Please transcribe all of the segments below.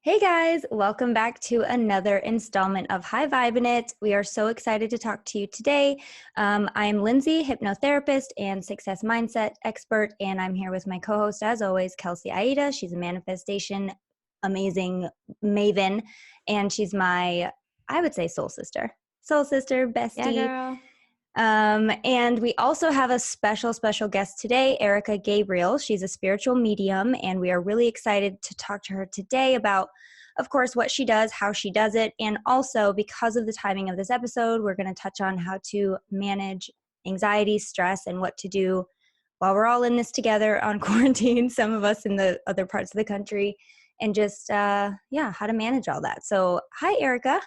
Hey guys, welcome back to another installment of Hi Vibin It. We are so excited to talk to you today. I'm Lynnsey, hypnotherapist and success mindset expert, and I'm here with my co-host as always, Kelsey Aida. She's a manifestation amazing maven, and she's my, I would say, soul sister, bestie. Yeah, girl. And we also have a special guest today, Erika Gabriel. She's a spiritual medium, and we are really excited to talk to her today about, of course, what she does, how she does it, and also because of the timing of this episode, we're going to touch on how to manage anxiety, stress, and what to do while we're all in this together on quarantine, some of us in the other parts of the country, and just, how to manage all that. So, hi, Erika.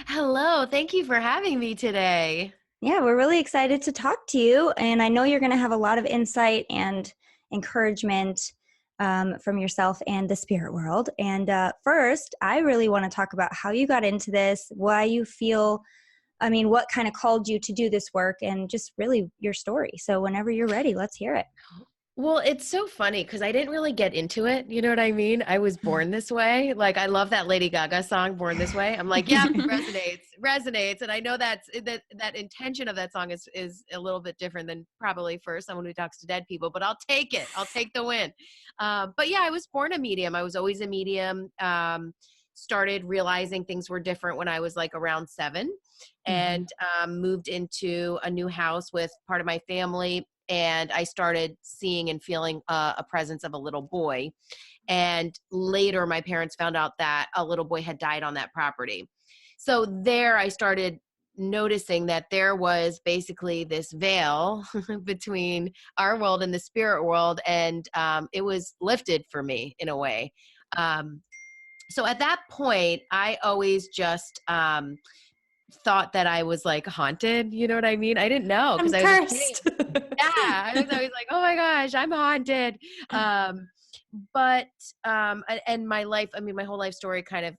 Hello. Thank you for having me today. Yeah, we're really excited to talk to you. And I know you're going to have a lot of insight and encouragement from yourself and the spirit world. And first, I really want to talk about how you got into this, why you feel, what kind of called you to do this work, and just really your story. So whenever you're ready, let's hear it. Well, it's so funny because I didn't really get into it. You know what I mean? I was born this way. Like, I love that Lady Gaga song, Born This Way. I'm like, yeah, resonates. And I know that intention of that song is a little bit different than probably for someone who talks to dead people, but I'll take it. I'll take the win. But yeah, I was born a medium. I was always a medium. Started realizing things were different when I was like around 7 and moved into a new house with part of my family. And I started seeing and feeling a presence of a little boy. And later, my parents found out that a little boy had died on that property. So there I started noticing that there was basically this veil between our world and the spirit world. And it was lifted for me in a way. So at that point, I always just thought that I was like haunted. You know what I mean? I didn't know because I was cursed. yeah, I was always like, oh my gosh, I'm haunted. And my life, my whole life story kind of,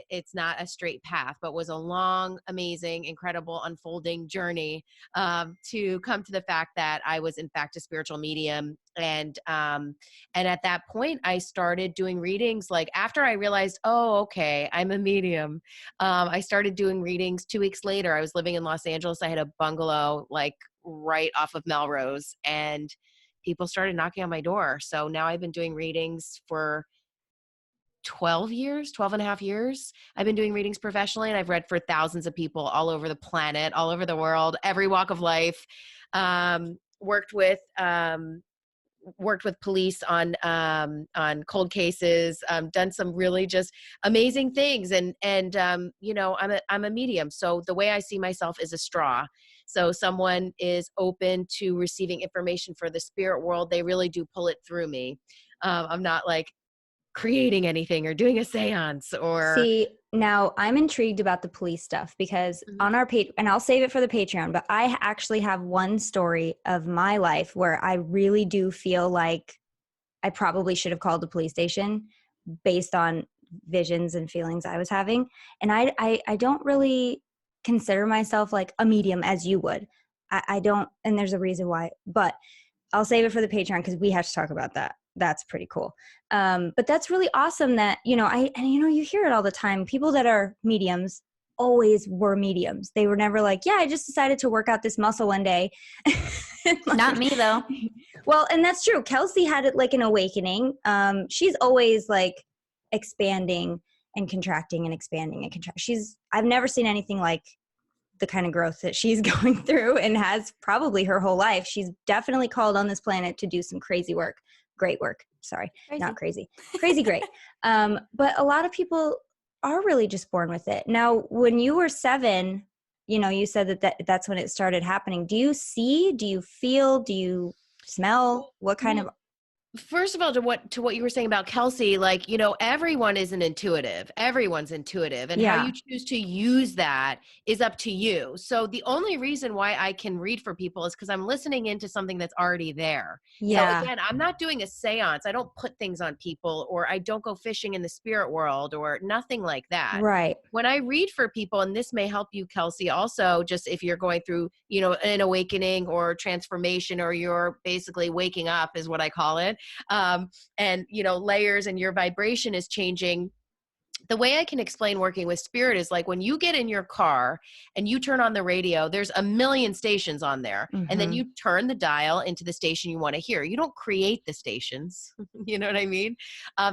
it's not a straight path, but was a long, amazing, incredible, unfolding journey to come to the fact that I was in fact a spiritual medium. And at that point I started doing readings. Like after I realized, oh, okay, I'm a medium. I started doing readings 2 weeks later. I was living in Los Angeles. I had a bungalow like right off of Melrose, and people started knocking on my door. So now I've been doing readings for 12 and a half years. I've been doing readings professionally, and I've read for thousands of people all over the planet, all over the world, every walk of life. Worked with police on cold cases, done some really just amazing things. And I'm a medium. So the way I see myself is a straw. So someone is open to receiving information for the spirit world. They really do pull it through me. I'm not like creating anything or doing a seance or. See, now I'm intrigued about the police stuff because on our page, and I'll save it for the Patreon, but I actually have one story of my life where I really do feel like I probably should have called the police station based on visions and feelings I was having. And I don't really consider myself like a medium as you would. I don't, and there's a reason why, but I'll save it for the Patreon because we have to talk about that. That's pretty cool. But that's really awesome that, you hear it all the time. People that are mediums always were mediums. They were never like, yeah, I just decided to work out this muscle one day. Not me though. Well, and that's true. Kelsey had it like an awakening. She's always like expanding and contracting and expanding and contracting. I've never seen anything like the kind of growth that she's going through and has probably her whole life. She's definitely called on this planet to do some crazy work. Great work. Sorry, not crazy. Crazy great. But a lot of people are really just born with it. Now, when you were 7, you said that's when it started happening. Do you see? Do you feel? Do you smell? What kind of... First of all, to what you were saying about Kelsey, like, everyone is an intuitive. Everyone's intuitive. And how you choose to use that is up to you. So the only reason why I can read for people is because I'm listening into something that's already there. Yeah. So again, I'm not doing a seance. I don't put things on people, or I don't go fishing in the spirit world or nothing like that. Right. When I read for people, and this may help you, Kelsey, also, just if you're going through, an awakening or transformation, or you're basically waking up is what I call it. And layers, and your vibration is changing. the way I can explain working with spirit is like when you get in your car and you turn on the radio, there's a million stations on there. And then you turn the dial into the station you want to hear. You don't create the stations. You know what I mean?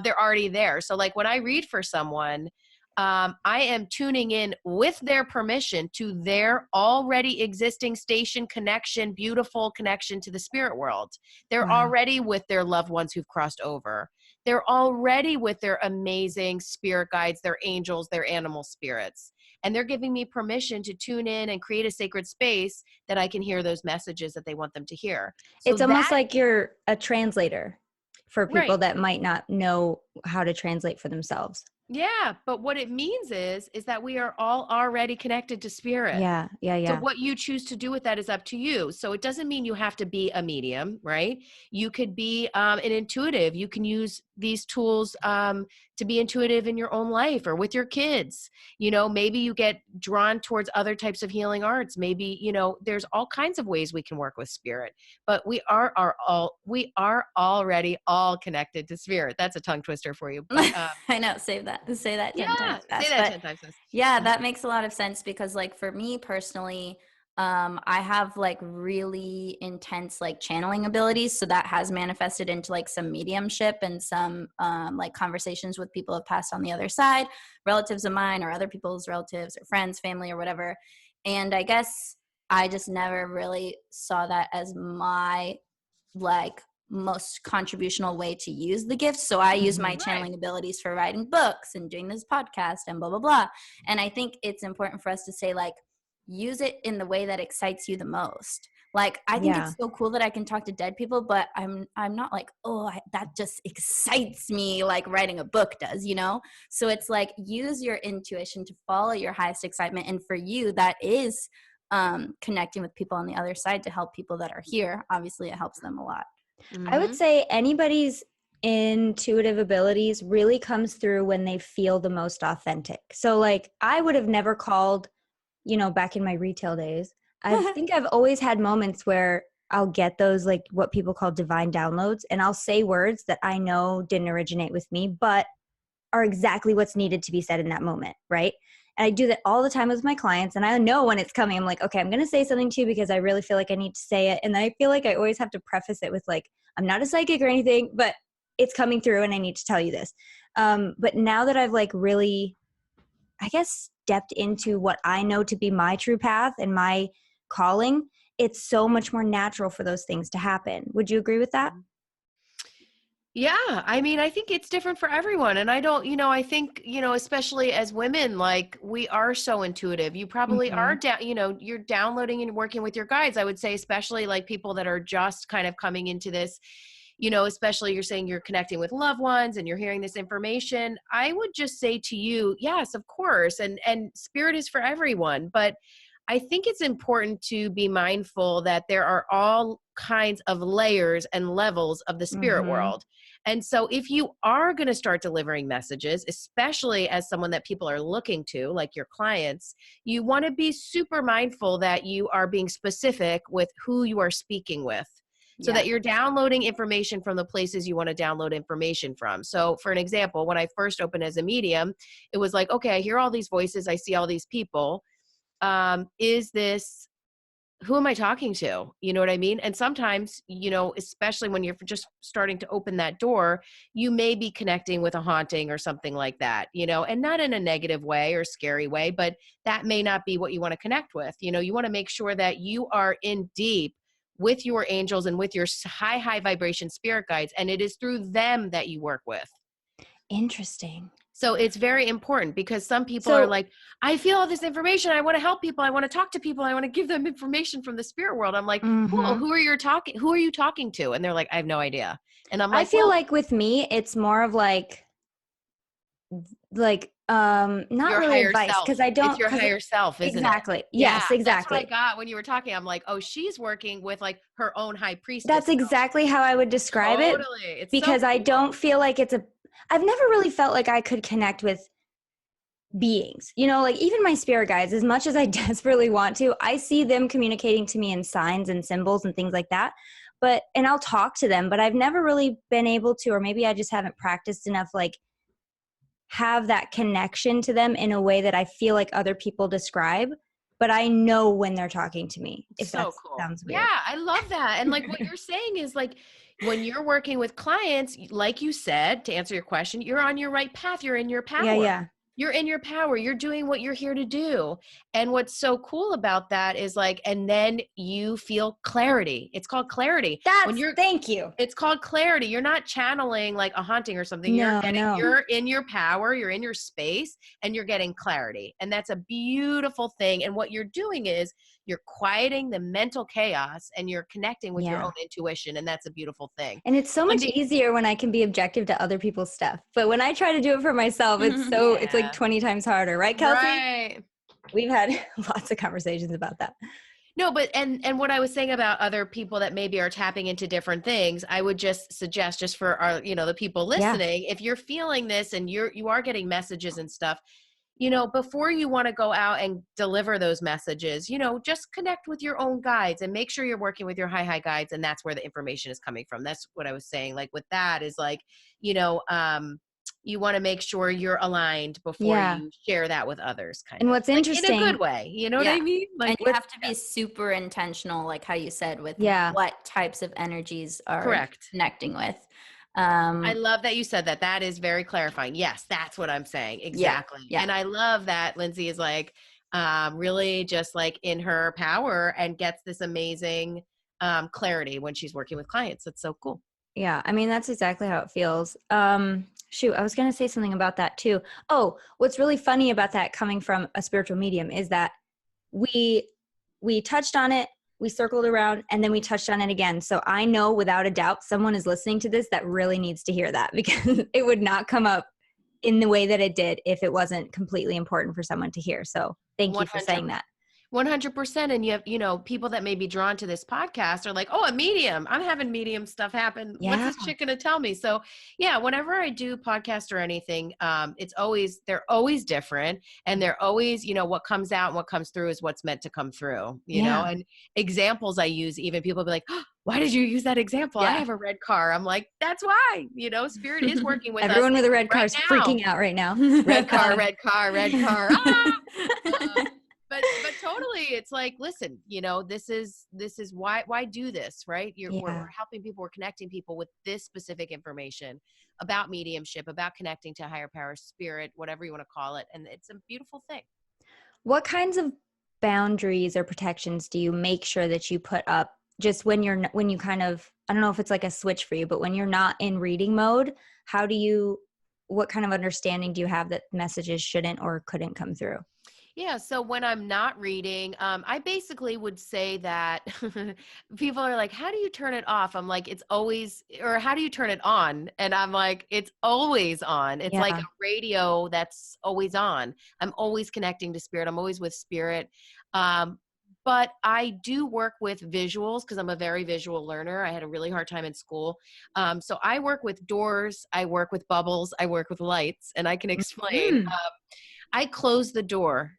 They're already there. So like when I read for someone, I am tuning in with their permission to their already existing station connection, beautiful connection to the spirit world. They're already with their loved ones who've crossed over. They're already with their amazing spirit guides, their angels, their animal spirits. And they're giving me permission to tune in and create a sacred space that I can hear those messages that they want them to hear. So it's almost like you're a translator for people Right. that might not know how to translate for themselves. Yeah, but what it means is that we are all already connected to spirit. Yeah. So what you choose to do with that is up to you. So it doesn't mean you have to be a medium, right? You could be an intuitive. You can use these tools to be intuitive in your own life or with your kids. You know, maybe you get drawn towards other types of healing arts. Maybe, you know, there's all kinds of ways we can work with spirit, but we are already all connected to spirit. That's a tongue twister for you. But, I know. Say that 10 times fast. Say that 10 times fast. Yeah, that makes a lot of sense because like for me personally, I have like really intense like channeling abilities. So that has manifested into like some mediumship and some like conversations with people who have passed on the other side, relatives of mine or other people's relatives or friends, family or whatever. And I guess I just never really saw that as my like most contributional way to use the gifts. So I use my channeling abilities for writing books and doing this podcast and blah, blah, blah. And I think it's important for us to say like, use it in the way that excites you the most. Like, I think it's so cool that I can talk to dead people, but I'm not like, that just excites me like writing a book does, you know? So it's like, use your intuition to follow your highest excitement. And for you, that is connecting with people on the other side to help people that are here. Obviously, it helps them a lot. I would say anybody's intuitive abilities really comes through when they feel the most authentic. So like I would have never called, you know, back in my retail days, I think I've always had moments where I'll get those like what people call divine downloads, and I'll say words that I know didn't originate with me, but are exactly what's needed to be said in that moment, right? And I do that all the time with my clients, and I know when it's coming. I'm like, okay, I'm going to say something to you because I really feel like I need to say it. And I feel like I always have to preface it with like, I'm not a psychic or anything, but it's coming through and I need to tell you this. But now that I've like really, I guess, stepped into what I know to be my true path and my calling, it's so much more natural for those things to happen. Would you agree with that? Yeah. I mean, I think it's different for everyone. And I don't, you know, I think, you know, especially as women, like we are so intuitive. You probably are down, you know, you're downloading and working with your guides. I would say, especially like people that are just kind of coming into this, you know, especially you're saying you're connecting with loved ones and you're hearing this information. I would just say to you, yes, of course. And spirit is for everyone. But I think it's important to be mindful that there are all kinds of layers and levels of the spirit world. And so if you are going to start delivering messages, especially as someone that people are looking to, like your clients, you want to be super mindful that you are being specific with who you are speaking with. So that you're downloading information from the places you want to download information from. So for an example, when I first opened as a medium, it was like, okay, I hear all these voices. I see all these people. Who am I talking to? You know what I mean? And sometimes, you know, especially when you're just starting to open that door, you may be connecting with a haunting or something like that, you know, and not in a negative way or scary way, but that may not be what you want to connect with. You know, you want to make sure that you are in deep with your angels and with your high vibration spirit guides. And it is through them that you work with. Interesting. So it's very important because some people are like, I feel all this information. I want to help people. I want to talk to people. I want to give them information from the spirit world. I'm like, cool. Who are you talking to? And they're like, I have no idea. And I'm like, I feel like with me, it's more of like not really advice because I don't. It's your higher self, isn't exactly. it? Yes, exactly. That's what I got when you were talking. I'm like, oh, she's working with like her own high priestess. That's exactly how I would describe it. It's because so cool. I don't feel like I've never really felt like I could connect with beings, you know, like even my spirit guides, as much as I desperately want to, I see them communicating to me in signs and symbols and things like that. And I'll talk to them, but I've never really been able to, or maybe I just haven't practiced enough, like have that connection to them in a way that I feel like other people describe, but I know when they're talking to me, if So that cool. sounds weird. Yeah, I love that. And like what you're saying is like, when you're working with clients, like you said, to answer your question, you're on your right path. You're in your power. Yeah. You're in your power. You're doing what you're here to do. And what's so cool about that is like, and then you feel clarity. It's called clarity. Thank you. It's called clarity. You're not channeling like a haunting or something. No. You're in your power, you're in your space, and you're getting clarity. And that's a beautiful thing. And what you're doing is you're quieting the mental chaos and you're connecting with your own intuition. And that's a beautiful thing. And it's so much easier when I can be objective to other people's stuff. But when I try to do it for myself, it's like 20 times harder. Right, Kelsey? Right. We've had lots of conversations about that. No, but and what I was saying about other people that maybe are tapping into different things, I would just suggest, just for our, the people listening, if you're feeling this and you are getting messages and stuff, before you want to go out and deliver those messages, just connect with your own guides and make sure you're working with your high guides. And that's where the information is coming from. That's what I was saying. Like with that is like, you want to make sure you're aligned before you share that with others. And what's interesting, in a good way, you know what I mean? Like, and you have to be super intentional, like how you said, with what types of energies are connecting with. I love that you said that. That is very clarifying. Yes, that's what I'm saying. Exactly. Yeah. And I love that Lynnsey is like really just like in her power and gets this amazing clarity when she's working with clients. It's so cool. Yeah, I mean, that's exactly how it feels. Shoot, I was going to say something about that too. Oh, what's really funny about that coming from a spiritual medium is that we touched on it, we circled around, and then we touched on it again. So I know without a doubt someone is listening to this that really needs to hear that, because it would not come up in the way that it did if it wasn't completely important for someone to hear. So thank you for saying that. 100%. And you have, people that may be drawn to this podcast are like, oh, a medium. I'm having medium stuff happen. Yeah. What's this chick going to tell me? So yeah, whenever I do podcast or anything, they're always different. And they're always, what comes out and what comes through is what's meant to come through, you know, and examples I use, even people be like, oh, why did you use that example? I have a red car. I'm like, that's why, Spirit is working with Everyone us with a red car right is now. Freaking out right now. Red car, red car, red car. Ah! But totally, it's like, listen, this is why do this, right? We're helping people, we're connecting people with this specific information about mediumship, about connecting to higher power, spirit, whatever you want to call it. And it's a beautiful thing. What kinds of boundaries or protections do you make sure that you put up just when you kind of, I don't know if it's like a switch for you, but when you're not in reading mode, what kind of understanding do you have that messages shouldn't or couldn't come through? Yeah. So when I'm not reading, I basically would say that people are like, how do you turn it off? I'm like, it's always, or how do you turn it on? And I'm like, it's always on. It's like a radio that's always on. I'm always connecting to spirit. I'm always with spirit. But I do work with visuals because I'm a very visual learner. I had a really hard time in school. So I work with doors. I work with bubbles. I work with lights. And I can explain. I close the door.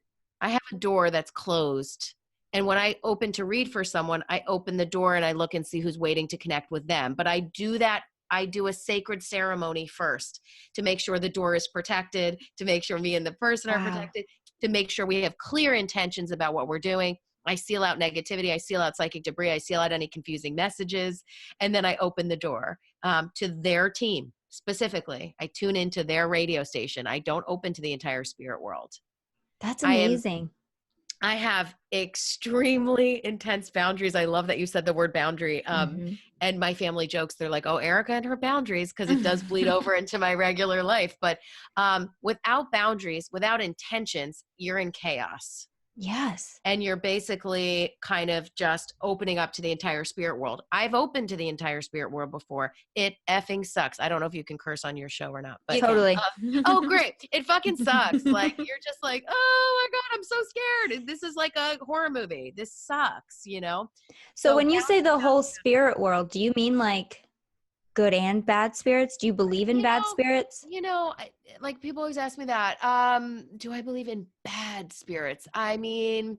I have a door that's closed. And when I open to read for someone, I open the door and I look and see who's waiting to connect with them. But I do a sacred ceremony first to make sure the door is protected, to make sure me and the person are protected, to make sure we have clear intentions about what we're doing. I seal out negativity. I seal out psychic debris. I seal out any confusing messages. And then I open the door to their team. Specifically, I tune into their radio station. I don't open to the entire spirit world. That's amazing. I have extremely intense boundaries. I love that you said the word boundary. And my family jokes, they're like, oh, Erika and her boundaries, because it does bleed over into my regular life. But without boundaries, without intentions, you're in chaos. Yes. And you're basically kind of just opening up to the entire spirit world. I've opened to the entire spirit world before. It effing sucks. I don't know if you can curse on your show or not. But totally. Oh, great. It fucking sucks. Like, you're just like, oh my God, I'm so scared. This is like a horror movie. This sucks, So when you say the whole spirit world, do you mean like good and bad spirits? Do you believe in bad spirits? Like people always ask me that. Do I believe in bad spirits? I mean,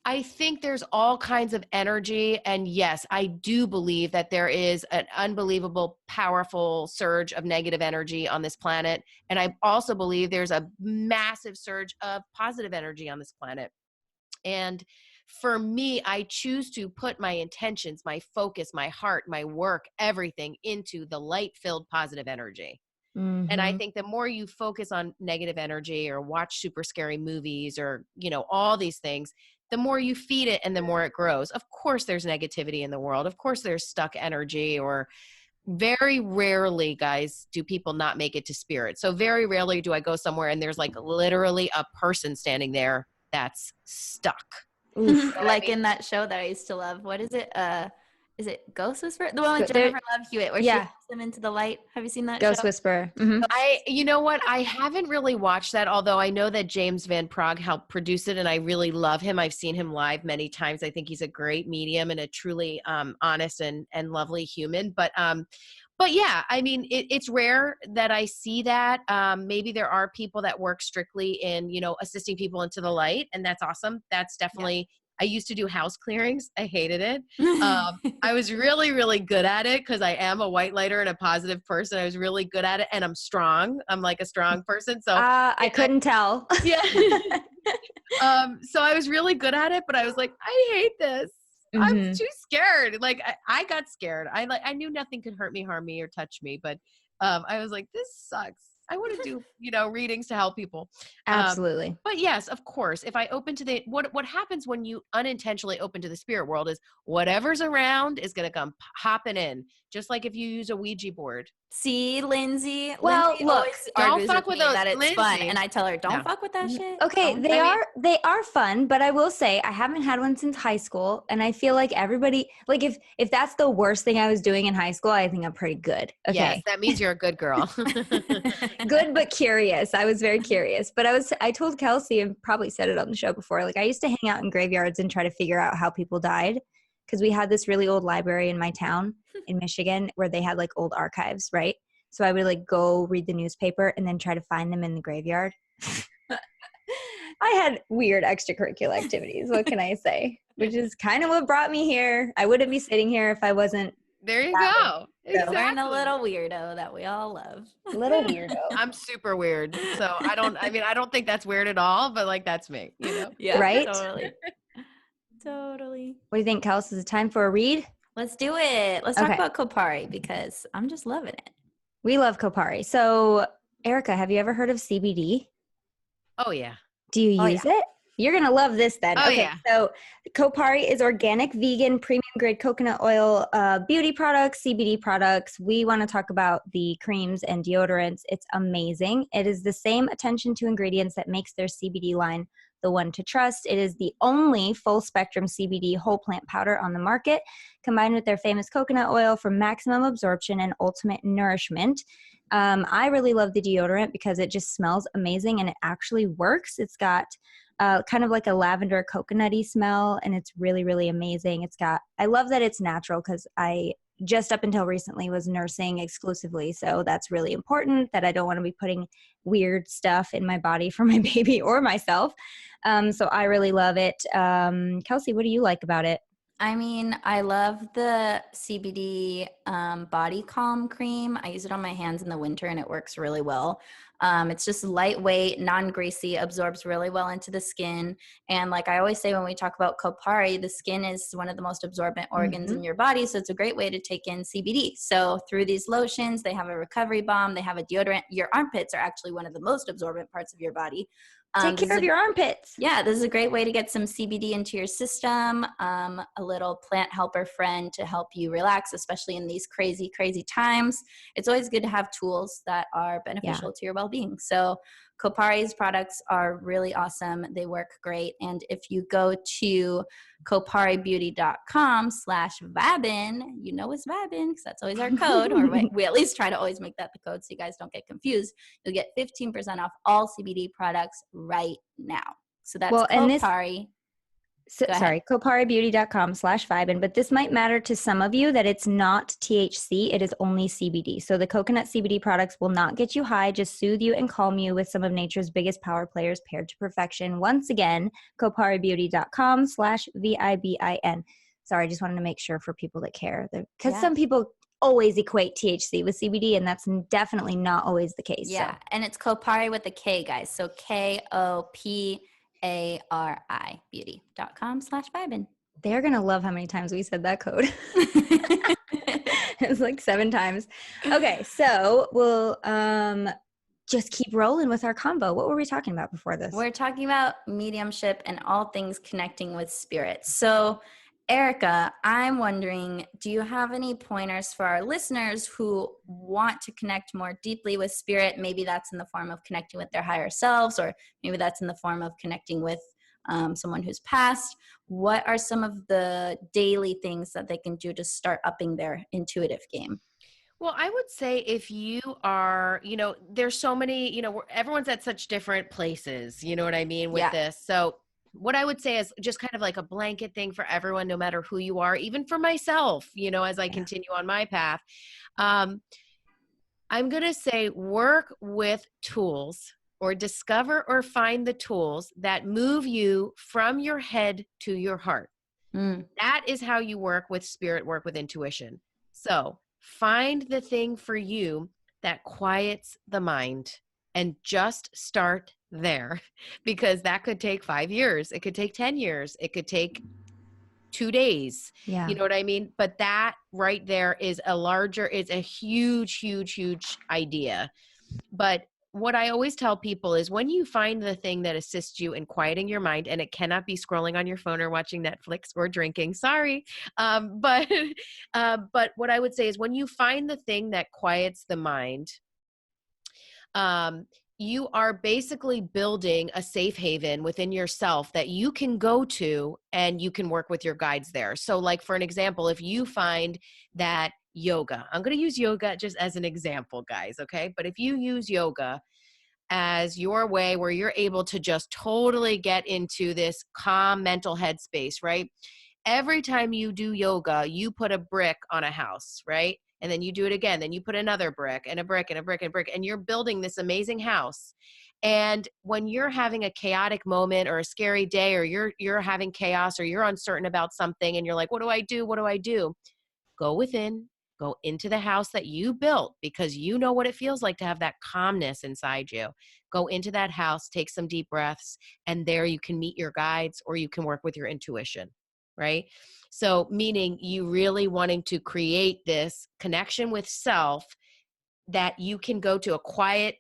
I think there's all kinds of energy. And yes, I do believe that there is an unbelievable, powerful surge of negative energy on this planet. And I also believe there's a massive surge of positive energy on this planet. And for me, I choose to put my intentions, my focus, my heart, my work, everything into the light-filled positive energy. And I think the more you focus on negative energy or watch super scary movies or, all these things, the more you feed it and the more it grows. Of course, there's negativity in the world. Of course, there's stuck energy, or very rarely, guys, do people not make it to spirit. So very rarely do I go somewhere and there's like literally a person standing there that's stuck. Oof. Like in that show that I used to love. What is it? Is it Ghost Whisperer? The one with Jennifer Love Hewitt, where she pulls them into the light. Have you seen that Ghost show? Whisperer. You know what? I haven't really watched that, although I know that James Van Praagh helped produce it, and I really love him. I've seen him live many times. I think he's a great medium and a truly honest and lovely human. But yeah, I mean, it's rare that I see that. Maybe there are people that work strictly in, assisting people into the light, and that's awesome. That's definitely. Yeah. I used to do house clearings. I hated it. I was really, really good at it because I am a white lighter and a positive person. I was really good at it, and I'm strong. I'm like a strong person. So I couldn't tell. Yeah. So I was really good at it, but I was like, I hate this. I'm too scared. Like I got scared. I knew nothing could hurt me, harm me, or touch me, but I was like, this sucks. I want to do, readings to help people. Absolutely. But yes, of course, if I open to what happens when you unintentionally open to the spirit world is whatever's around is going to come hopping in. Just like if you use a Ouija board. See, Lynnsey. Well, Lynnsey look, don't fuck with those. That it's Lynnsey. fun, and I tell her, don't fuck with that shit. Okay, they are fun, but I will say I haven't had one since high school, and I feel like everybody, like if that's the worst thing I was doing in high school, I think I'm pretty good. Okay, yes, that means you're a good girl. Good but curious. I was very curious, but I told Kelsey, and probably said it on the show before, like I used to hang out in graveyards and try to figure out how people died. Because we had this really old library in my town in Michigan where they had like old archives, right? So I would like go read the newspaper and then try to find them in the graveyard. I had weird extracurricular activities. What can I say? Which is kind of what brought me here. I wouldn't be sitting here if I wasn't. There you go. Exactly. We're a little weirdo that we all love. A little weirdo. I'm super weird. So I don't think that's weird at all, but like that's me, Yeah, right? Totally. What do you think, Kelsey? Is it time for a read? Let's do it. Let's talk about Kopari because I'm just loving it. We love Kopari. So, Erika, have you ever heard of CBD? Oh, yeah. Do you use it? You're going to love this then. Oh, yeah. So Kopari is organic, vegan, premium grade coconut oil, beauty products, CBD products. We want to talk about the creams and deodorants. It's amazing. It is the same attention to ingredients that makes their CBD line the one to trust. It is the only full spectrum CBD whole plant powder on the market, combined with their famous coconut oil for maximum absorption and ultimate nourishment. I really love the deodorant because it just smells amazing and it actually works. It's got kind of like a lavender coconutty smell, and it's really, really amazing. I love that it's natural because I just up until recently was nursing exclusively. So that's really important that I don't want to be putting weird stuff in my body for my baby or myself. So I really love it. Kelsey, what do you like about it? I mean, I love the CBD body calm cream. I use it on my hands in the winter and it works really well. It's just lightweight, non-greasy, absorbs really well into the skin. And like I always say when we talk about Kopari, the skin is one of the most absorbent organs in your body. So it's a great way to take in CBD. So through these lotions, they have a recovery balm, they have a deodorant. Your armpits are actually one of the most absorbent parts of your body. Take care of your armpits. Yeah, this is a great way to get some CBD into your system, a little plant helper friend to help you relax, especially in these crazy, crazy times. It's always good to have tools that are beneficial to your well-being. So Kopari's products are really awesome. They work great. And if you go to koparibeauty.com/Vibin, you know it's Vibin because that's always our code, or we at least try to always make that the code so you guys don't get confused. You'll get 15% off all CBD products right now. So that's Kopari. Sorry, koparibeauty.com/Vibin, but this might matter to some of you that it's not THC, it is only CBD. So the coconut CBD products will not get you high, just soothe you and calm you with some of nature's biggest power players paired to perfection. Once again, koparibeauty.com/VIBIN. Sorry, I just wanted to make sure for people that care. Because some people always equate THC with CBD, and that's definitely not always the case. Yeah, and it's Kopari with a K, guys. So KOPARI beauty.com/Vibin. They're going to love how many times we said that code. It's like 7 times. Okay, so we'll just keep rolling with our combo. What were we talking about before this? We're talking about mediumship and all things connecting with spirit. So Erika, I'm wondering, do you have any pointers for our listeners who want to connect more deeply with spirit? Maybe that's in the form of connecting with their higher selves, or maybe that's in the form of connecting with someone who's passed. What are some of the daily things that they can do to start upping their intuitive game? Well, I would say if you are, there's so many, everyone's at such different places, you know what I mean, with this. So what I would say is just kind of like a blanket thing for everyone, no matter who you are, even for myself, as I continue on my path. I'm going to say work with tools, or discover or find the tools that move you from your head to your heart. That is how you work with spirit, work with intuition. So find the thing for you that quiets the mind, and just start there, because that could take 5 years. It could take 10 years. It could take 2 days. Yeah. You know what I mean? But that right there is a huge, huge, huge idea. But what I always tell people is, when you find the thing that assists you in quieting your mind, and it cannot be scrolling on your phone or watching Netflix or drinking, sorry. But what I would say is, when you find the thing that quiets the mind, you are basically building a safe haven within yourself that you can go to, and you can work with your guides there. So like, for an example, if you find that yoga, I'm going to use yoga just as an example, guys. Okay. But if you use yoga as your way where you're able to just totally get into this calm mental headspace, right? Every time you do yoga, you put a brick on a house, right? And then you do it again. Then you put another brick and a brick and a brick and a brick, and you're building this amazing house. And when you're having a chaotic moment or a scary day, or you're having chaos, or you're uncertain about something, and you're like, what do I do? What do I do? Go within, go into the house that you built, because you know what it feels like to have that calmness inside you. Go into that house, take some deep breaths, and there you can meet your guides, or you can work with your intuition, right? So meaning you really wanting to create this connection with self that you can go to, a quiet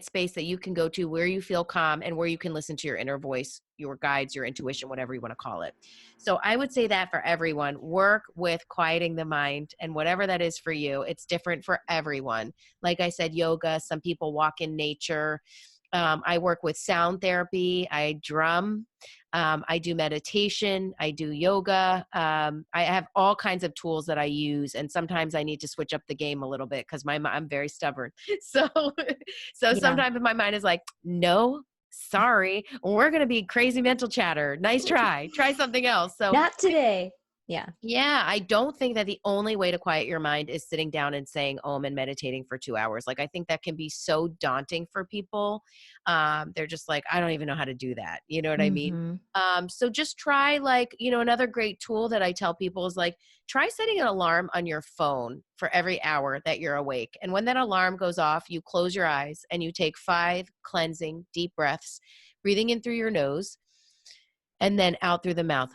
space that you can go to where you feel calm, and where you can listen to your inner voice, your guides, your intuition, whatever you want to call it. So I would say that for everyone, work with quieting the mind, and whatever that is for you. It's different for everyone. Like I said, yoga, some people walk in nature. I work with sound therapy. I drum. I do meditation. I do yoga. I have all kinds of tools that I use. And sometimes I need to switch up the game a little bit, because I'm very stubborn. So sometimes my mind is like, no, sorry, we're going to be crazy mental chatter. Nice try. Try something else. So not today. Yeah. I don't think that the only way to quiet your mind is sitting down and saying Om and meditating for 2 hours. Like, I think that can be so daunting for people. They're just like, I don't even know how to do that. You know what I mean? So just try, like, another great tool that I tell people is, like, try setting an alarm on your phone for every hour that you're awake. And when that alarm goes off, you close your eyes and you take 5 cleansing deep breaths, breathing in through your nose and then out through the mouth.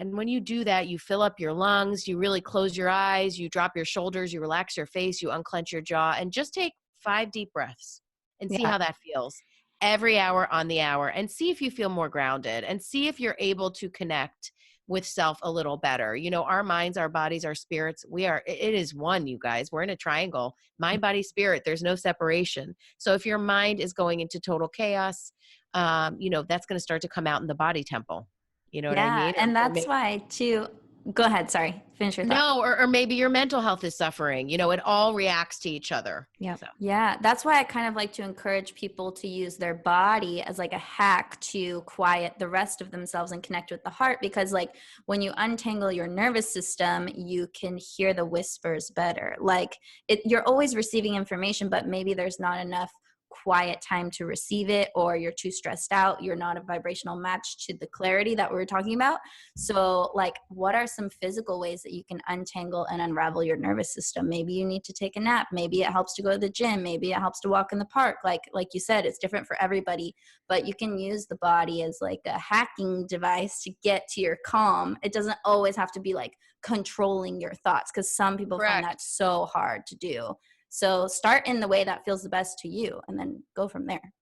And when you do that, you fill up your lungs, you really close your eyes, you drop your shoulders, you relax your face, you unclench your jaw, and just take 5 deep breaths and see how that feels every hour on the hour, and see if you feel more grounded, and see if you're able to connect with self a little better. Our minds, our bodies, our spirits, it is one, you guys. We're in a triangle, mind, body, spirit. There's no separation. So if your mind is going into total chaos, that's going to start to come out in the body temple. You know what I mean? And that's why too, Go ahead. Sorry. Finish your thought. No, or maybe your mental health is suffering. It all reacts to each other. Yeah. So. Yeah. That's why I kind of like to encourage people to use their body as like a hack to quiet the rest of themselves and connect with the heart. Because like when you untangle your nervous system, you can hear the whispers better. Like you're always receiving information, but maybe there's not enough quiet time to receive it, or you're too stressed out, you're not a vibrational match to the clarity that we were talking about. So like, what are some physical ways that you can untangle and unravel your nervous system? Maybe you need to take a nap, maybe it helps to go to the gym, maybe it helps to walk in the park. Like you said, it's different for everybody, but you can use the body as like a hacking device to get to your calm. It doesn't always have to be like controlling your thoughts, because some people Correct. find that so hard to do. So start in the way that feels the best to you and then go from there.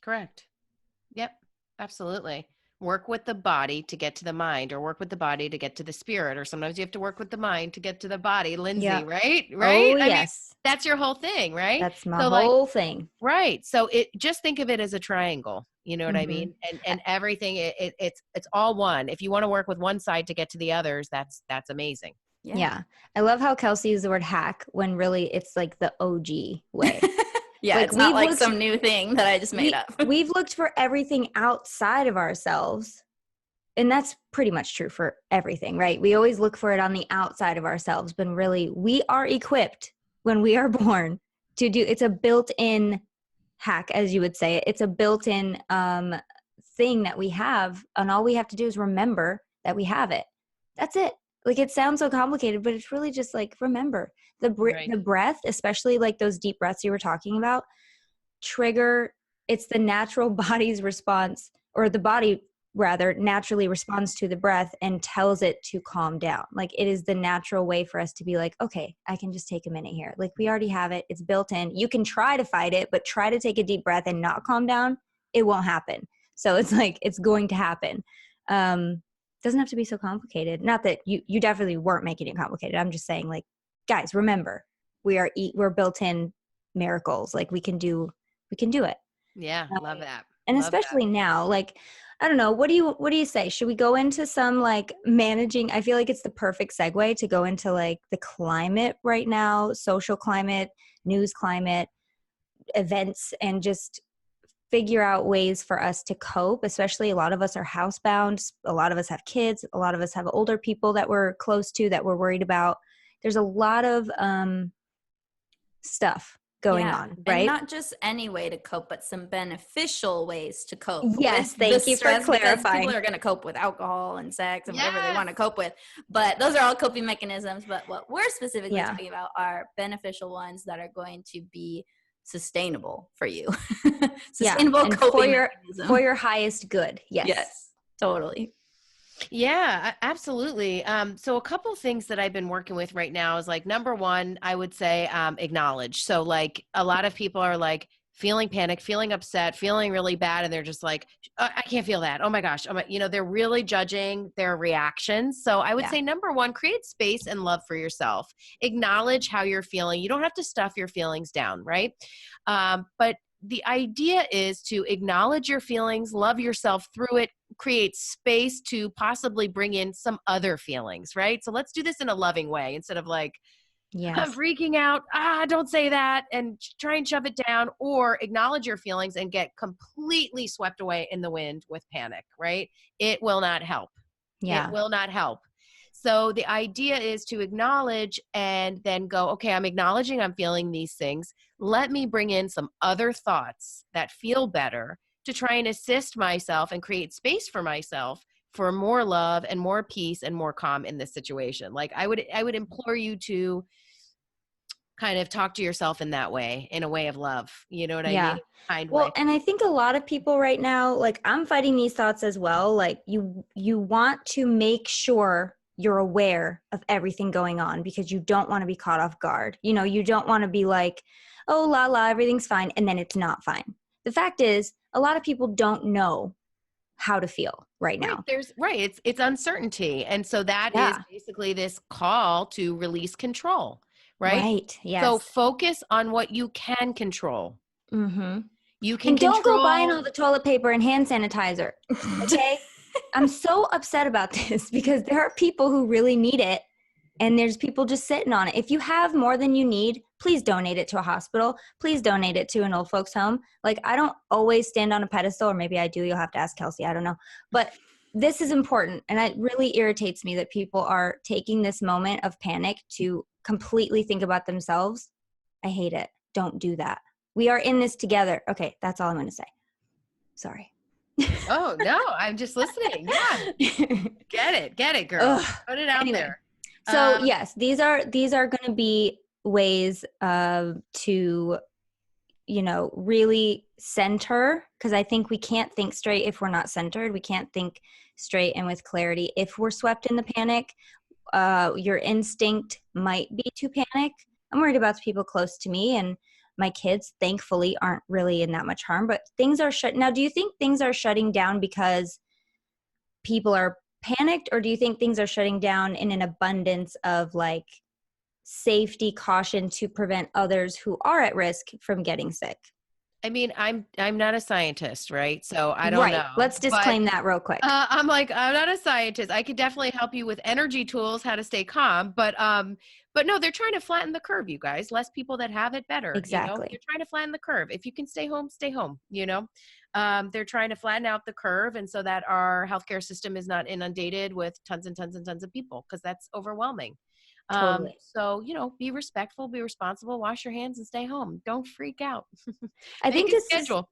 Correct. Yep. Absolutely. Work with the body to get to the mind, or work with the body to get to the spirit, or sometimes you have to work with the mind to get to the body. Lynnsey, Yeah. right? Oh, I mean, yes. that's your whole thing, right? That's my whole thing. Right. So just think of it as a triangle. You know what I mean? And everything, it's all one. If you want to work with one side to get to the others, that's amazing. Yeah. I love how Kelsey used the word hack when really it's like the OG way. Yeah, like it's not like some new thing that I just made up. We've looked for everything outside of ourselves. And that's pretty much true for everything, right? We always look for it on the outside of ourselves, but really we are equipped when we are born to do, it's a built-in hack, as you would say. It's a built-in thing that we have, and all we have to do is remember that we have it. That's it. Like, it sounds so complicated, but it's really just like, remember the breath, especially like those deep breaths you were talking about, it's the natural body's response, or the body rather naturally responds to the breath and tells it to calm down. Like, it is the natural way for us to be like, okay, I can just take a minute here. Like, we already have it. It's built in. You can try to fight it, but try to take a deep breath and not calm down. It won't happen. So it's like, it's going to happen. Doesn't have to be so complicated. Not that you definitely weren't making it complicated. I'm just saying, like, guys, remember, we're built-in miracles. Like, we can do it. Yeah, love that. And love especially now, like, I don't know, what do you say? Should we go into some like managing? I feel like it's the perfect segue to go into like the climate right now, social climate, news climate, events, and just figure out ways for us to cope. Especially, a lot of us are housebound. A lot of us have kids. A lot of us have older people that we're close to that we're worried about. There's a lot of stuff going on, right? And not just any way to cope, but some beneficial ways to cope. Yes, thank you for clarifying. People are going to cope with alcohol and sex and whatever they want to cope with, but those are all coping mechanisms. But what we're specifically talking about are beneficial ones that are going to be sustainable for you. Sustainable coping for your highest good. Yes, totally. Yeah, absolutely. So a couple things that I've been working with right now is like, number one, I would say acknowledge. So like, a lot of people are like feeling panic, feeling upset, feeling really bad. And they're just like, I can't feel that. Oh my gosh. They're really judging their reactions. So I would say, number one, create space and love for yourself. Acknowledge how you're feeling. You don't have to stuff your feelings down, right? But the idea is to acknowledge your feelings, love yourself through it, create space to possibly bring in some other feelings, right? So let's do this in a loving way instead of like, freaking out, don't say that, and try and shove it down, or acknowledge your feelings and get completely swept away in the wind with panic, right? It will not help. Yeah. It will not help. So the idea is to acknowledge and then go, okay, I'm acknowledging I'm feeling these things. Let me bring in some other thoughts that feel better to try and assist myself and create space for myself for more love and more peace and more calm in this situation. Like, I would implore you to kind of talk to yourself in that way, in a way of love. You know what I mean? Kind way. And I think a lot of people right now, like, I'm fighting these thoughts as well. Like, you want to make sure you're aware of everything going on because you don't want to be caught off guard. You don't want to be like, oh, la la, everything's fine, and then it's not fine. The fact is, a lot of people don't know how to feel right now. It's uncertainty. And so that is basically this call to release control, right? Right. Yes. So focus on what you can control. Mm-hmm. You can and don't go buying all the toilet paper and hand sanitizer. Okay. I'm so upset about this because there are people who really need it. And there's people just sitting on it. If you have more than you need, please donate it to a hospital. Please donate it to an old folks home. Like, I don't always stand on a pedestal, or maybe I do. You'll have to ask Kelsey. I don't know. But this is important. And it really irritates me that people are taking this moment of panic to completely think about themselves. I hate it. Don't do that. We are in this together. Okay, that's all I'm going to say. Sorry. Oh, no, I'm just listening. Yeah. Get it, girl. Ugh. Put it out there. So yes, these are going to be ways to, really center, because I think we can't think straight if we're not centered. We can't think straight and with clarity if we're swept in the panic. Your instinct might be to panic. I'm worried about the people close to me, and my kids, thankfully, aren't really in that much harm. But things are shut. Now, do you think things are shutting down because people are panicked, or do you think things are shutting down in an abundance of like safety caution to prevent others who are at risk from getting sick? I mean, I'm not a scientist, right? So I don't know. Let's disclaim that real quick. I'm not a scientist. I could definitely help you with energy tools, how to stay calm, but no, they're trying to flatten the curve, you guys. Less people that have it, better. Exactly. They're trying to flatten the curve. If you can stay home, stay home. They're trying to flatten out the curve, and so that our healthcare system is not inundated with tons and tons and tons of people, because that's overwhelming. Totally. So, be respectful, be responsible, wash your hands and stay home. Don't freak out. I think this schedule.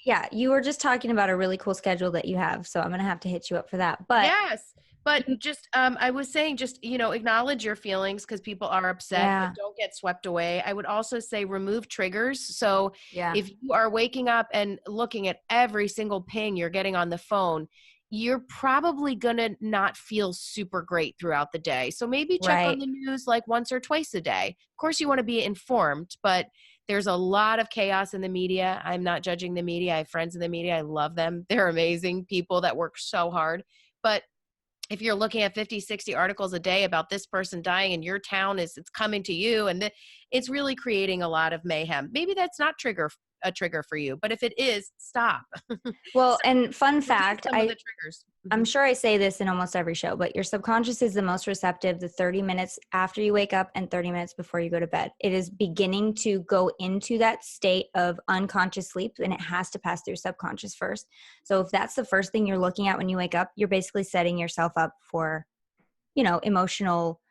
Yeah. You were just talking about a really cool schedule that you have. So I'm going to have to hit you up for that. But yes, but just, I was saying, just, acknowledge your feelings, because people are upset, but don't get swept away. I would also say remove triggers. So if you are waking up and looking at every single ping you're getting on the phone, you're probably going to not feel super great throughout the day. So maybe check on the news like once or twice a day. Of course, you want to be informed, but there's a lot of chaos in the media. I'm not judging the media. I have friends in the media. I love them. They're amazing people that work so hard. But if you're looking at 50, 60 articles a day about this person dying in your town, it's coming to you, and it's really creating a lot of mayhem. Maybe that's not a trigger for you, but if it is, stop. Well, and fun fact, some of the triggers. I'm sure I say this in almost every show, but your subconscious is the most receptive the 30 minutes after you wake up and 30 minutes before you go to bed. It is beginning to go into that state of unconscious sleep, and it has to pass through subconscious first. So if that's the first thing you're looking at when you wake up, you're basically setting yourself up for, emotional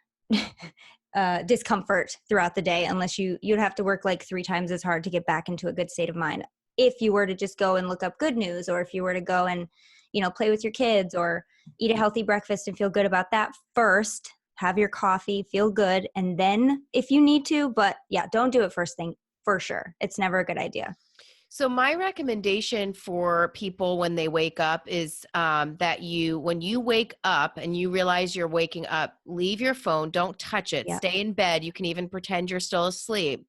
discomfort throughout the day, unless you'd have to work like 3 times as hard to get back into a good state of mind. If you were to just go and look up good news, or if you were to go and, play with your kids or eat a healthy breakfast and feel good about that first, have your coffee, feel good. And then if you need to, but don't do it first thing for sure. It's never a good idea. So my recommendation for people when they wake up is that when you wake up and you realize you're waking up, leave your phone, don't touch it, stay in bed. You can even pretend you're still asleep.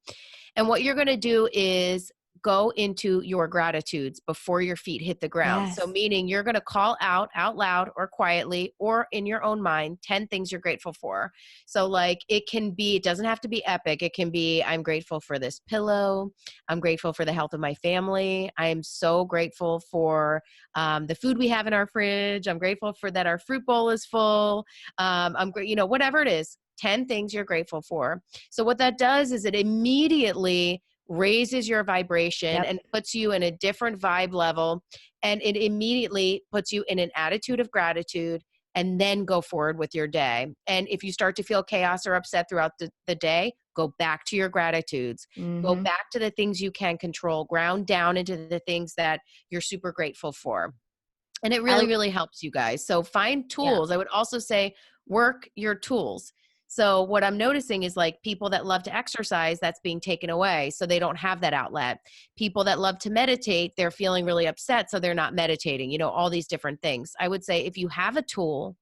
And what you're going to do is go into your gratitudes before your feet hit the ground. So meaning you're going to call out loud or quietly or in your own mind 10 things you're grateful for. So like it doesn't have to be epic. It can be, I'm grateful for this pillow. I'm grateful for the health of my family. I am so grateful for the food we have in our fridge. I'm grateful for that our fruit bowl is full. I'm great, whatever it is, 10 things you're grateful for. So what that does is it immediately raises your vibration and puts you in a different vibe level, and it immediately puts you in an attitude of gratitude, and then go forward with your day. And if you start to feel chaos or upset throughout the day, go back to your gratitudes, go back to the things you can control, ground down into the things that you're super grateful for. And it really, really helps you guys. So find tools. I would also say work your tools. So what I'm noticing is like people that love to exercise, that's being taken away. So they don't have that outlet. People that love to meditate, they're feeling really upset. So they're not meditating, all these different things. I would say if you have a tool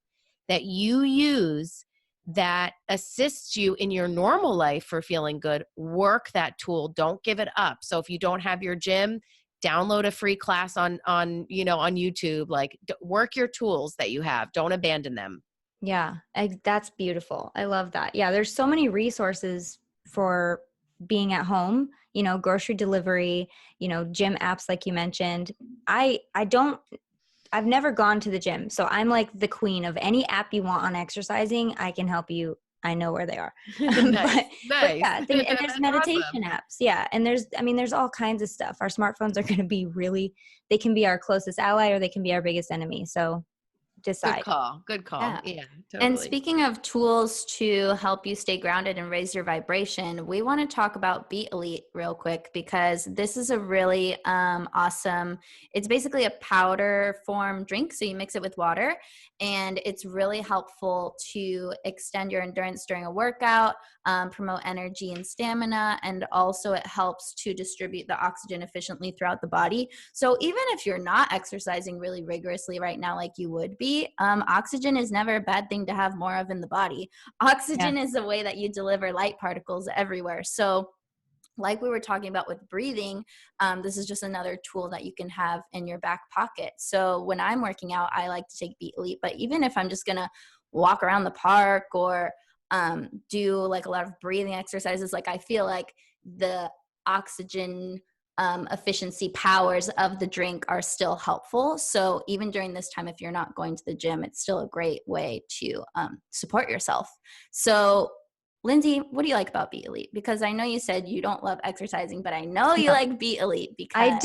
that you use that assists you in your normal life for feeling good, work that tool. Don't give it up. So if you don't have your gym, download a free class on YouTube, like work your tools that you have. Don't abandon them. Yeah, that's beautiful. I love that. Yeah, there's so many resources for being at home, grocery delivery, gym apps like you mentioned. I I've never gone to the gym. So I'm like the queen of any app you want on exercising. I can help you. I know where they are. Nice. But yeah, and there's That's meditation awesome. apps. Yeah. And there's all kinds of stuff. Our smartphones are going to be they can be our closest ally or they can be our biggest enemy. So decide. Good call. Good call. Yeah. Yeah, And totally. speaking of tools to help you stay grounded and raise your vibration, we want to talk about Be Elite real quick because this is a really awesome, it's basically a powder form drink. So you mix it with water and it's really helpful to extend your endurance during a workout, promote energy and stamina, and also it helps to distribute the oxygen efficiently throughout the body. So even if you're not exercising really rigorously right now like you would be, oxygen is never a bad thing to have more of in the body. Oxygen is the way that you deliver light particles everywhere. So like we were talking about with breathing, this is just another tool that you can have in your back pocket. So when I'm working out, I like to take Be Elite, but even if I'm just going to walk around the park or do like a lot of breathing exercises, like I feel like the oxygen efficiency powers of the drink are still helpful. So even during this time, if you're not going to the gym, it's still a great way to support yourself. So Lynnsey, what do you like about Be Elite? Because I know you said you don't love exercising, but I know you like Be Elite because I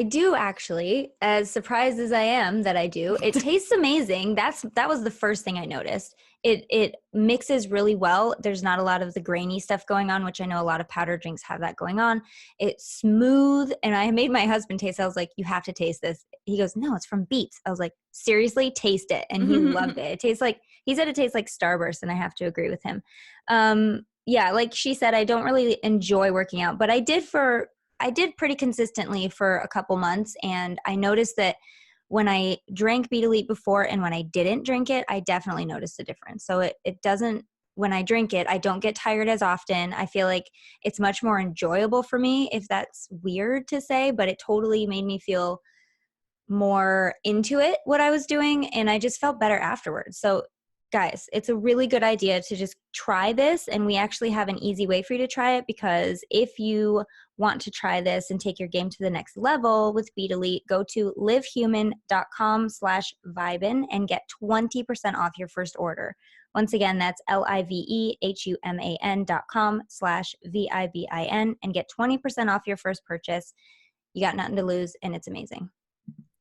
do actually. As surprised as I am that I do. It tastes amazing. That was the first thing I noticed. It mixes really well. There's not a lot of the grainy stuff going on, which I know a lot of powder drinks have that going on. It's smooth, and I made my husband taste it. I was like, you have to taste this. He goes, no, it's from beets. I was like, seriously, taste it. And he loved it. It tastes like, he said it tastes like Starburst, and I have to agree with him. Yeah, like she said, I don't really enjoy working out, but I did pretty consistently for a couple months. And I noticed that when I drank Beat Elite before and when I didn't drink it, I definitely noticed a difference. So it doesn't, when I drink it, I don't get tired as often. I feel like it's much more enjoyable for me, if that's weird to say, but it totally made me feel more into it, what I was doing. And I just felt better afterwards. So guys, it's a really good idea to just try this. And we actually have an easy way for you to try it, because if you want to try this and take your game to the next level with Beat Elite, go to livehuman.com/Vibin and get 20% off your first order. Once again, that's livehuman.com/VIBIN and get 20% off your first purchase. You got nothing to lose, and it's amazing.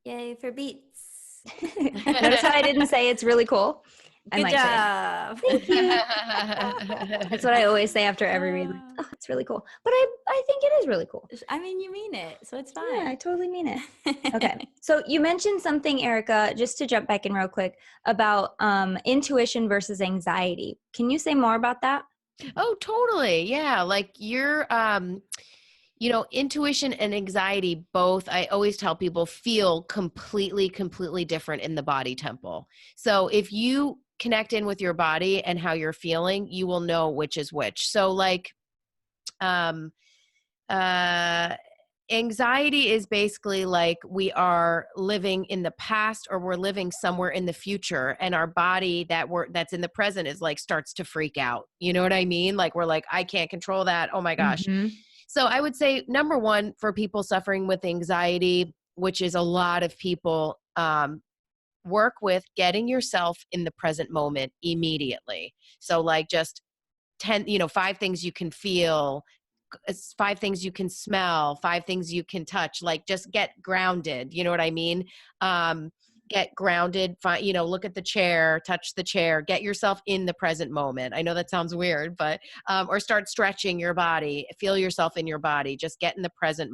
Yay for beets. Notice how I didn't say it's really cool? Good job. Thank you. That's what I always say after every read. Like, oh, it's really cool. But I think it is really cool. I mean, you mean it, so it's fine. Yeah, I totally mean it. Okay. So you mentioned something, Erika, just to jump back in real quick, about intuition versus anxiety. Can you say more about that? Oh, totally. Yeah. Like you're, intuition and anxiety, both, I always tell people, feel completely different in the body temple. So if you connect in with your body and how you're feeling, you will know which is which. So like, anxiety is basically like we are living in the past or we're living somewhere in the future, and our body that's in the present is like starts to freak out. You know what I mean? Like we're like, I can't control that. Oh my gosh. Mm-hmm. So I would say number one, for people suffering with anxiety, which is a lot of people, work with getting yourself in the present moment immediately. So like just 5 things you can feel, 5 things you can smell, 5 things you can touch, like just get grounded. You know what I mean? Get grounded, look at the chair, touch the chair, get yourself in the present moment. I know that sounds weird, but, or start stretching your body, feel yourself in your body, just get in the present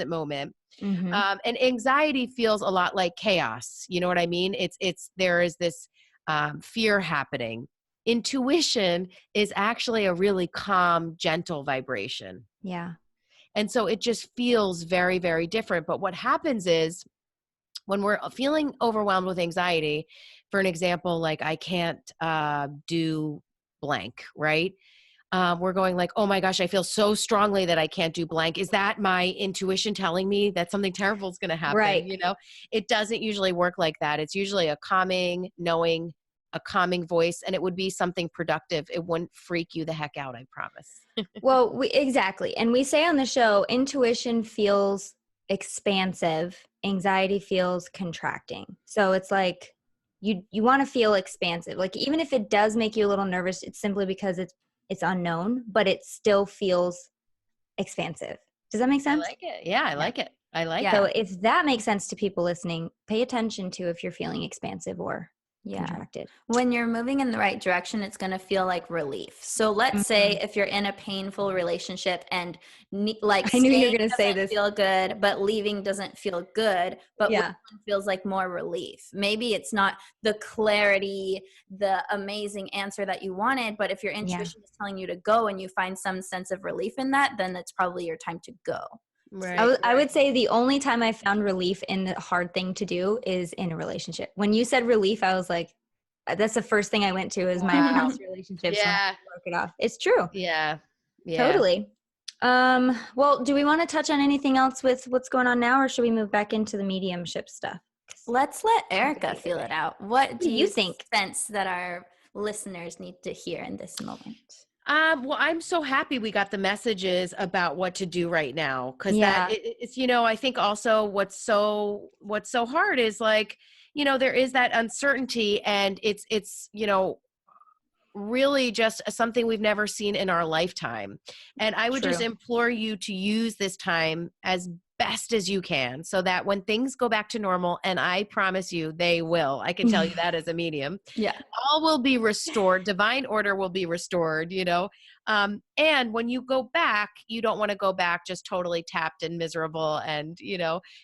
moment. Mm-hmm. And anxiety feels a lot like chaos. You know what I mean? There is this, fear happening. Intuition is actually a really calm, gentle vibration. Yeah. And so it just feels very, very different. But what happens is, when we're feeling overwhelmed with anxiety, for an example, like I can't do blank, right? We're going like, oh my gosh, I feel so strongly that I can't do blank. Is that my intuition telling me that something terrible is going to happen? Right. It doesn't usually work like that. It's usually a calming voice, and it would be something productive. It wouldn't freak you the heck out, I promise. Well, exactly. And we say on the show, intuition feels expansive, anxiety feels contracting. So it's like you want to feel expansive. Like even if it does make you a little nervous, it's simply because it's unknown, but it still feels expansive. Does that make I sense? like it. Yeah, I like it. I like So it. if that makes sense to people listening, pay attention to if you're feeling expansive or contracted. When you're moving in the right direction, it's going to feel like relief. So let's say if you're in a painful relationship and like I knew you were staying going to say doesn't this. feel good, but leaving doesn't feel good, but Yeah. which one feels like more relief? Maybe it's not the clarity, the amazing answer that you wanted, but if your intuition is telling you to go and you find some sense of relief in that, then it's probably your time to go. Right. I would say the only time I found relief in the hard thing to do is in a relationship. When you said relief, I was like, that's the first thing I went to is my past relationships when I broke it off. It's true. Yeah. Totally. Well, do we want to touch on anything else with what's going on now, or should we move back into the mediumship stuff? Let's let Erika feel it out. What do you think sense that our listeners need to hear in this moment? Well, I'm so happy we got the messages about what to do right now. Cause it's, I think also what's so hard is like, there is that uncertainty and it's, really just something we've never seen in our lifetime. And I would just implore you to use this time as best as you can so that when things go back to normal, and I promise you they will, I can tell you that as a medium, all will be restored. Divine order will be restored, and when you go back, you don't want to go back just totally tapped and miserable. And,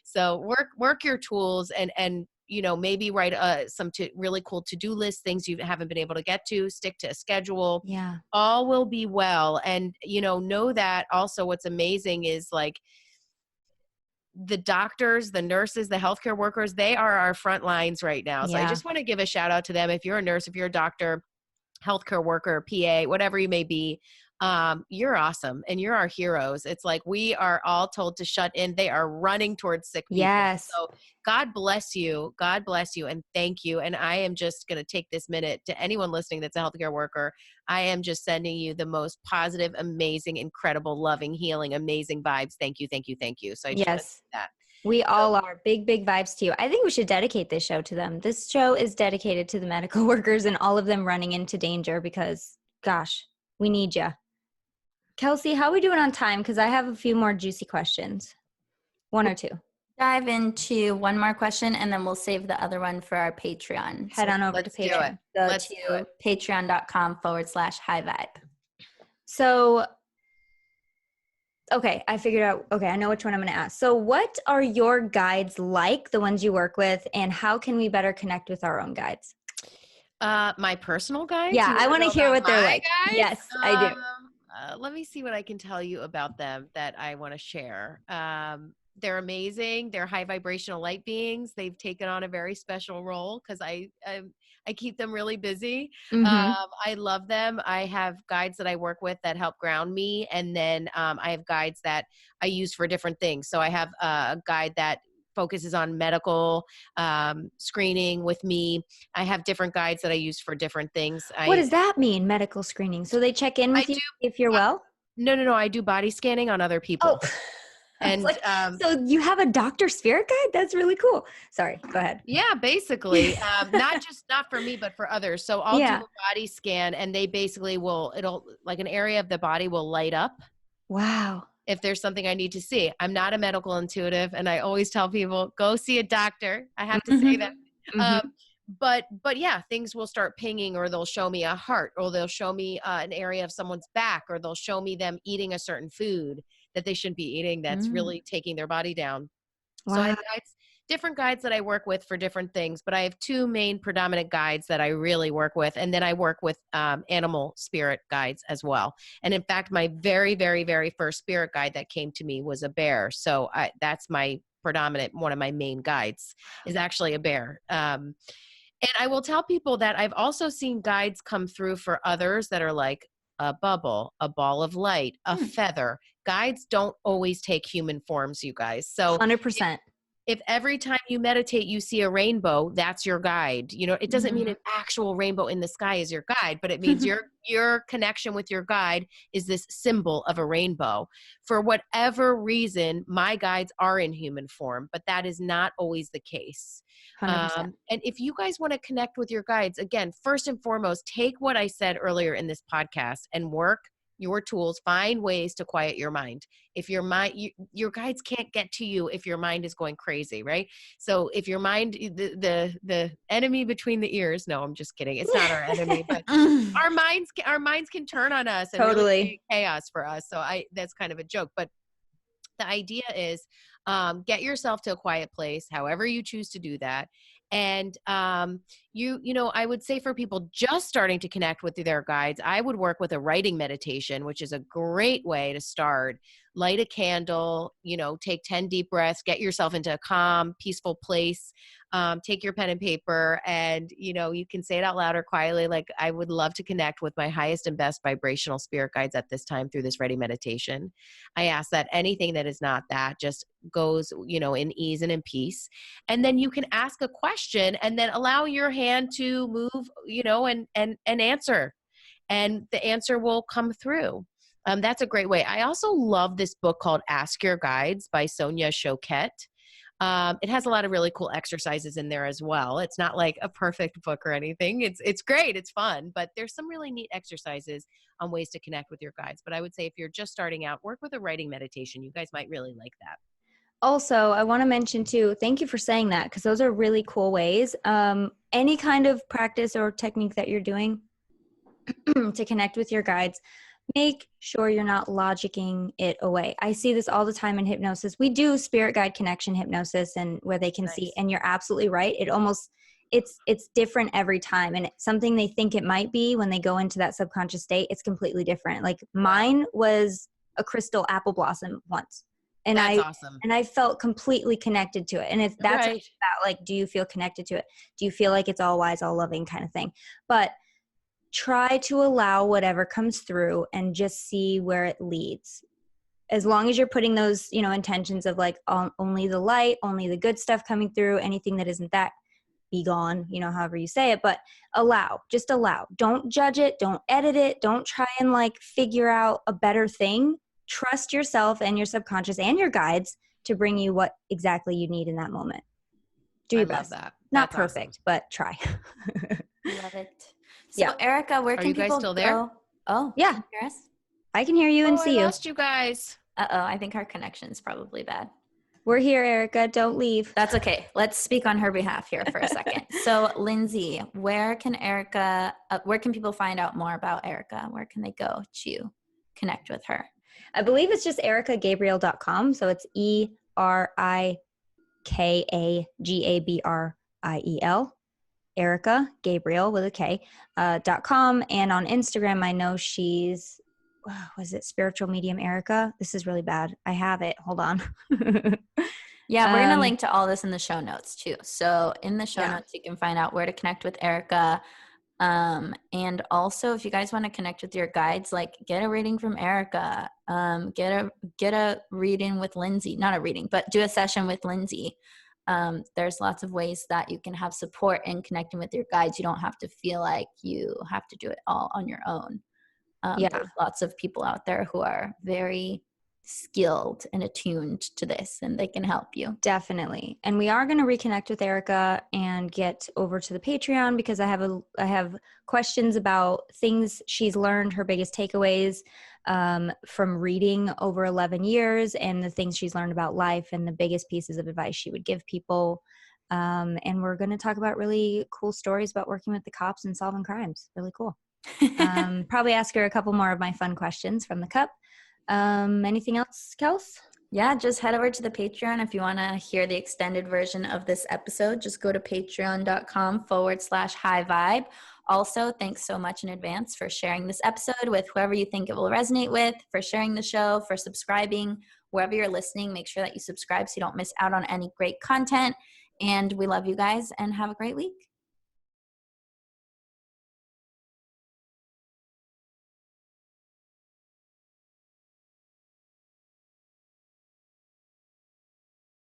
so work your tools and, maybe write some really cool to-do list, things you haven't been able to get to, stick to a schedule. Yeah. All will be well. And, know that also what's amazing is like the doctors, the nurses, the healthcare workers, they are our front lines right now. So I just want to give a shout out to them. If you're a nurse, if you're a doctor, healthcare worker, PA, whatever you may be, you're awesome and you're our heroes. It's like we are all told to shut in. They are running towards sick people. Yes. So God bless you. God bless you. And thank you. And I am just going to take this minute to anyone listening that's a healthcare worker. I am just sending you the most positive, amazing, incredible, loving, healing, amazing vibes. Thank you. Thank you. Thank you. So I just want to say that. We all are. Big vibes to you. I think we should dedicate this show to them. This show is dedicated to the medical workers and all of them running into danger because, gosh, we need you. Kelsey, how are we doing on time? Because I have a few more juicy questions. One or two. Dive into one more question and then we'll save the other one for our Patreon. Head on over to Patreon. Go to patreon.com/high vibe. So, okay, I figured out, I know which one I'm going to ask. So what are your guides like, the ones you work with, and how can we better connect with our own guides? My personal guides? Yeah, I want to hear what they're like. Guides? Yes, I do. Let me see what I can tell you about them that I want to share. They're amazing. They're high vibrational light beings. They've taken on a very special role because I keep them really busy. Mm-hmm. I love them. I have guides that I work with that help ground me. And then I have guides that I use for different things. So I have a guide that focuses on medical screening with me. I have different guides that I use for different things. What does that mean, medical screening? So they check in with you if you're well? No. I do body scanning on other people. Oh. And so you have a doctor spirit guide? That's really cool. Sorry, go ahead. Yeah, basically, not for me, but for others. So I'll do a body scan and they basically it'll like an area of the body will light up. Wow. If there's something I need to see. I'm not a medical intuitive. And I always tell people, go see a doctor. I have to say that. Mm-hmm. But yeah, things will start pinging, or they'll show me a heart, or they'll show me an area of someone's back, or they'll show me them eating a certain food that they shouldn't be eating that's really taking their body down. Wow. So I have different guides that I work with for different things, but I have two main predominant guides that I really work with. And then I work with animal spirit guides as well. And in fact, my very, very, very first spirit guide that came to me was a bear. So that's my predominant, one of my main guides is actually a bear. And I will tell people that I've also seen guides come through for others that are like a bubble, a ball of light, a feather. Guides don't always take human forms, you guys. So 100%. if every time you meditate, you see a rainbow, that's your guide. You know, it doesn't mean an actual rainbow in the sky is your guide, but it means your connection with your guide is this symbol of a rainbow. For whatever reason, my guides are in human form, but that is not always the case. 100%. And if you guys want to connect with your guides, again, first and foremost, take what I said earlier in this podcast and work your tools, find ways to quiet your mind. If your mind, your guides can't get to you if your mind is going crazy, right? So if your mind, the enemy between the ears, no, I'm just kidding. It's not our enemy, but our minds can turn on us and really create chaos for us. So that's kind of a joke, but the idea is get yourself to a quiet place, however you choose to do that. And you know, I would say for people just starting to connect with their guides, I would work with a writing meditation, which is a great way to start. Light a candle, you know, take 10 deep breaths, get yourself into a calm, peaceful place. Take your pen and paper and, you know, you can say it out loud or quietly. Like, I would love to connect with my highest and best vibrational spirit guides at this time through this writing meditation. I ask that anything that is not that just goes, you know, in ease and in peace. And then you can ask a question and then allow your hand to move, you know, and answer, and the answer will come through. That's a great way. I also love this book called Ask Your Guides by Sonia Choquette. It has a lot of really cool exercises in there as well. It's not like a perfect book or anything. It's great. It's fun, but there's some really neat exercises on ways to connect with your guides. But I would say if you're just starting out, work with a writing meditation. You guys might really like that. Also, I want to mention too, thank you for saying that, because those are really cool ways. Any kind of practice or technique that you're doing to connect with your guides, make sure you're not logicking it away. I see this all the time in hypnosis. We do spirit guide connection hypnosis, and where they can see, and you're absolutely right. It's different every time. And it's something they think it might be when they go into that subconscious state. It's completely different. Like mine was a crystal apple blossom once. And that's awesome. And I felt completely connected to it. And if that's about, like, do you feel connected to it? Do you feel like it's all wise, all loving kind of thing? But try to allow whatever comes through and just see where it leads. As long as you're putting those, you know, intentions of like only the light, only the good stuff coming through, anything that isn't that, be gone, you know, however you say it, but just allow. Don't judge it. Don't edit it. Don't try and like figure out a better thing. Trust yourself and your subconscious and your guides to bring you what exactly you need in that moment. Do your best. Love that. Not perfect, awesome, but try. Love it. So Erika, where can people go? Are you guys still there? Oh, yeah. Can you hear us? I can hear you and see you. I lost you guys. Uh-oh, I think our connection is probably bad. We're here, Erika. Don't leave. That's okay. Let's speak on her behalf here for a second. So, Lynnsey, where can people find out more about Erika? Where can they go to connect with her? I believe it's just erikagabriel.com. So it's ErikaGabriel, Erika Gabriel with a K, .com. And on Instagram, I know she's, was it Spiritual Medium Erika? This is really bad. I have it. Hold on. Yeah, we're going to link to all this in the show notes too. So in the show notes, you can find out where to connect with Erika. And also if you guys want to connect with your guides, like get a reading from Erika, get a reading with Lynnsey, not a reading, but do a session with Lynnsey. There's lots of ways that you can have support in connecting with your guides. You don't have to feel like you have to do it all on your own. There's lots of people out there who are very skilled and attuned to this, and they can help you. Definitely. And we are going to reconnect with Erika and get over to the Patreon, because I have questions about things she's learned, her biggest takeaways from reading over 11 years, and the things she's learned about life, and the biggest pieces of advice she would give people. And we're going to talk about really cool stories about working with the cops and solving crimes. Really cool. Probably ask her a couple more of my fun questions from the cup. Anything else, Kels? Yeah, just head over to the Patreon. If you want to hear the extended version of this episode, just go to patreon.com/high vibe. Also, thanks so much in advance for sharing this episode with whoever you think it will resonate with, for sharing the show, for subscribing. Wherever you're listening, make sure that you subscribe so you don't miss out on any great content. And we love you guys, and have a great week.